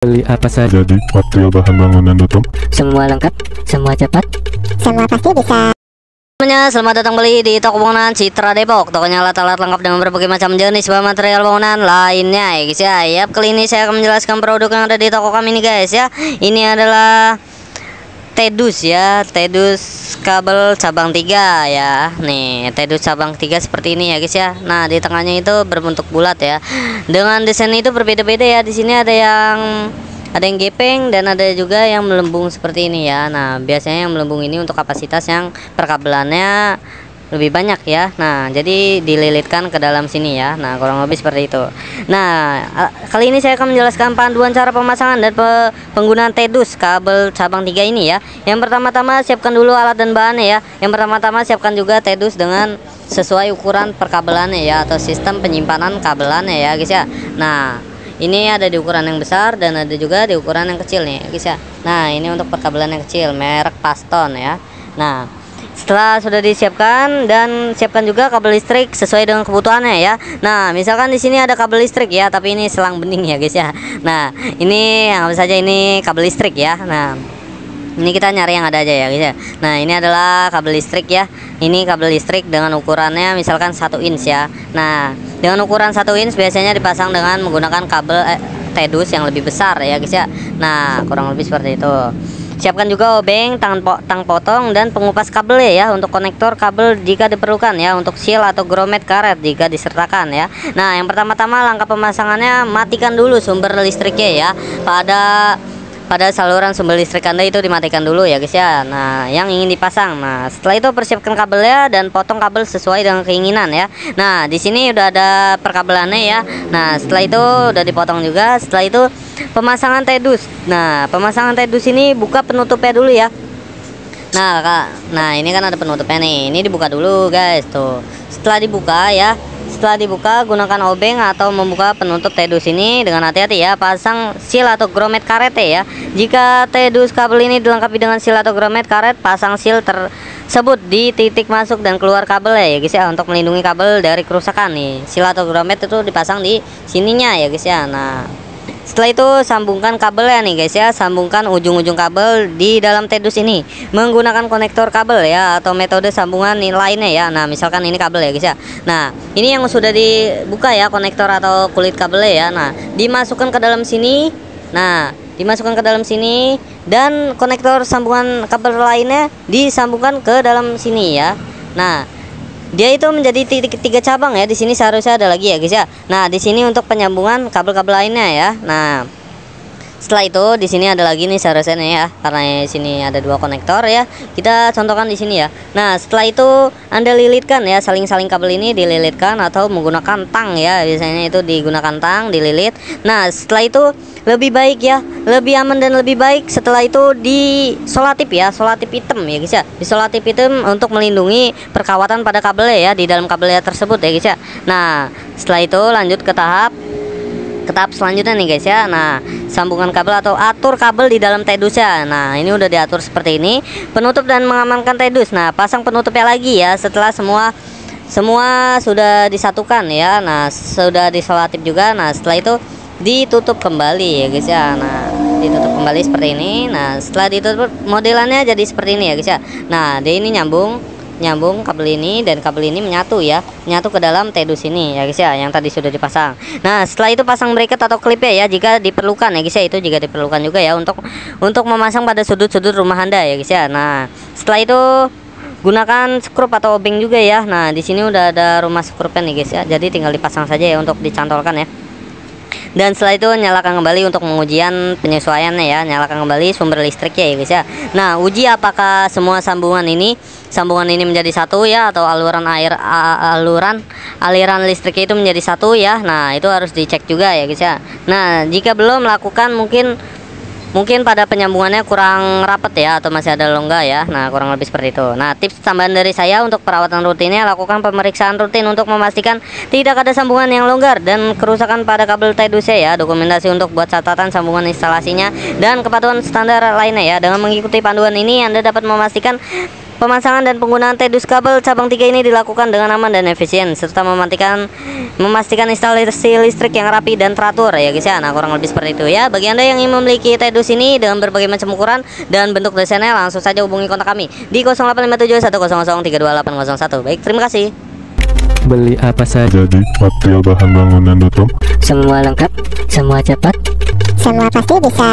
Beli apa saja? Jadi, material bahan bangunan tutup. Semua lengkap, semua cepat. Semua pasti bisa. Selamat datang kembali di toko bangunan Citra Depok. Tokonya alat-alat lengkap dengan berbagai macam jenis bahan material bangunan lainnya ya guys ya. Yap, kali ini saya akan menjelaskan produk yang ada di toko kami ini guys ya. Ini adalah Tedus ya, Tedus kabel cabang 3 ya. Nih, Tedus cabang 3 seperti ini ya guys ya. Nah, di tengahnya itu berbentuk bulat ya. Dengan desain itu berbeda-beda ya. Di sini ada yang gepeng dan ada juga yang melembung seperti ini ya. Nah, biasanya yang melembung ini untuk kapasitas yang perkabelannya lebih banyak ya. Nah, jadi dililitkan ke dalam sini ya. Nah, kurang lebih seperti itu. Nah, kali ini saya akan menjelaskan panduan cara pemasangan dan penggunaan Tedus kabel cabang 3 ini ya. Yang pertama-tama siapkan dulu alat dan bahannya ya. Yang pertama-tama siapkan juga Tedus dengan sesuai ukuran perkabelannya ya, atau sistem penyimpanan kabelannya ya guys ya. Nah, ini ada di ukuran yang besar dan ada juga di ukuran yang kecil nih guys ya. Nah, ini untuk perkabelan yang kecil merek Paston ya. Nah, setelah sudah disiapkan, dan siapkan juga kabel listrik sesuai dengan kebutuhannya ya. Nah, misalkan di sini ada kabel listrik ya, tapi ini selang bening ya guys ya. Nah, ini anggap saja ini kabel listrik ya. Nah, ini kita nyari yang ada aja ya guys ya. Nah, ini adalah kabel listrik ya. Ini kabel listrik dengan ukurannya misalkan 1 inch ya. Nah, dengan ukuran 1 inch biasanya dipasang dengan menggunakan kabel Tedus yang lebih besar ya guys ya. Nah, kurang lebih seperti itu. Siapkan juga obeng, tang potong, dan pengupas kabel ya untuk konektor kabel jika diperlukan ya, untuk seal atau grommet karet jika disertakan ya. Nah, yang pertama-tama langkah pemasangannya, matikan dulu sumber listriknya ya. Pada saluran sumber listrik Anda itu dimatikan dulu ya guys ya. Nah, yang ingin dipasang. Nah, setelah itu persiapkan kabelnya dan potong kabel sesuai dengan keinginan ya. Nah, di sini udah ada perkabelannya ya. Nah, setelah itu udah dipotong juga. Setelah itu pemasangan Tedus. Nah, pemasangan Tedus ini buka penutupnya dulu ya. Nah, Kak. Nah, ini kan ada penutupnya nih. Ini dibuka dulu guys tuh. Setelah dibuka ya. Setelah dibuka, gunakan obeng atau membuka penutup Tedus ini dengan hati-hati ya. Pasang seal atau grommet karet ya. Jika Tedus kabel ini dilengkapi dengan seal atau grommet karet, pasang seal tersebut di titik masuk dan keluar kabel ya guys ya, untuk melindungi kabel dari kerusakan nih. Seal atau grommet itu dipasang di sininya ya guys ya. Nah, setelah itu sambungkan kabelnya nih guys ya. Sambungkan ujung-ujung kabel di dalam Tedus ini menggunakan konektor kabel ya, atau metode sambungan lainnya ya. Nah, misalkan ini kabel ya guys ya. Nah, ini yang sudah dibuka ya, konektor atau kulit kabelnya ya. Nah, dimasukkan ke dalam sini. Nah, dimasukkan ke dalam sini, dan konektor sambungan kabel lainnya disambungkan ke dalam sini ya. Nah, dia itu menjadi tiga cabang ya. Di sini seharusnya ada lagi ya guys ya. Nah, di sini untuk penyambungan kabel-kabel lainnya ya. Nah, setelah itu di sini ada lagi nih seharusnya nih ya, karena di sini ada 2 konektor ya. Kita contohkan di sini ya. Nah, setelah itu Anda lilitkan ya, saling-saling kabel ini dililitkan atau menggunakan tang ya. Biasanya itu digunakan tang, dililit. Nah, setelah itu lebih baik ya, lebih aman dan lebih baik setelah itu disolatip ya, solatip hitam ya guys ya. Disolatip hitam untuk melindungi perkawatan pada kabelnya ya, di dalam kabelnya tersebut ya guys ya. Nah, setelah itu lanjut ke tahap selanjutnya nih guys ya. Nah, sambungan kabel atau atur kabel di dalam Tedusnya. Nah, ini udah diatur seperti ini. Penutup dan mengamankan Tedus. Nah, pasang penutupnya lagi ya setelah semua sudah disatukan ya. Nah, sudah disolatip juga. Nah, setelah itu ditutup kembali ya guys ya. Nah, ditutup kembali seperti ini. Nah, setelah ditutup modelannya jadi seperti ini ya guys ya. Nah, dia ini nyambung kabel ini dan kabel ini menyatu ke dalam Tedus ini ya guys ya, yang tadi sudah dipasang. Nah, setelah itu pasang bracket atau klipnya ya jika diperlukan ya guys ya. Itu jika diperlukan juga ya, untuk memasang pada sudut-sudut rumah Anda ya guys ya. Nah, setelah itu gunakan skrup atau obeng juga ya. Nah, di sini udah ada rumah skrupnya nih guys ya. Jadi tinggal dipasang saja ya untuk dicantolkan ya. Dan setelah itu nyalakan kembali untuk pengujian penyesuaiannya ya. Nyalakan kembali sumber listriknya ya guys ya. Nah, uji apakah semua sambungan ini menjadi satu ya, atau aliran listriknya itu menjadi satu ya. Nah, itu harus dicek juga ya guys ya. Nah, jika belum, lakukan mungkin pada penyambungannya kurang rapat ya, atau masih ada longga ya. Nah, kurang lebih seperti itu. Nah, tips tambahan dari saya untuk perawatan rutinnya, lakukan pemeriksaan rutin untuk memastikan tidak ada sambungan yang longgar dan kerusakan pada kabel Tedusnya ya. Dokumentasi untuk buat catatan sambungan instalasinya dan kepatuhan standar lainnya ya. Dengan mengikuti panduan ini, Anda dapat memastikan Pemasangan dan penggunaan TEDUS kabel cabang 3 ini dilakukan dengan aman dan efisien serta memastikan instalasi listrik yang rapi dan teratur ya guys ya. Nah, kurang lebih seperti itu ya. Bagi Anda yang ingin memiliki TEDUS ini dengan berbagai macam ukuran dan bentuk desainnya, langsung saja hubungi kontak kami di 0857100801. Baik, terima kasih. Beli apa saja? Jadi material bahan bangunan.com. Semua lengkap, semua cepat. Semua pasti bisa.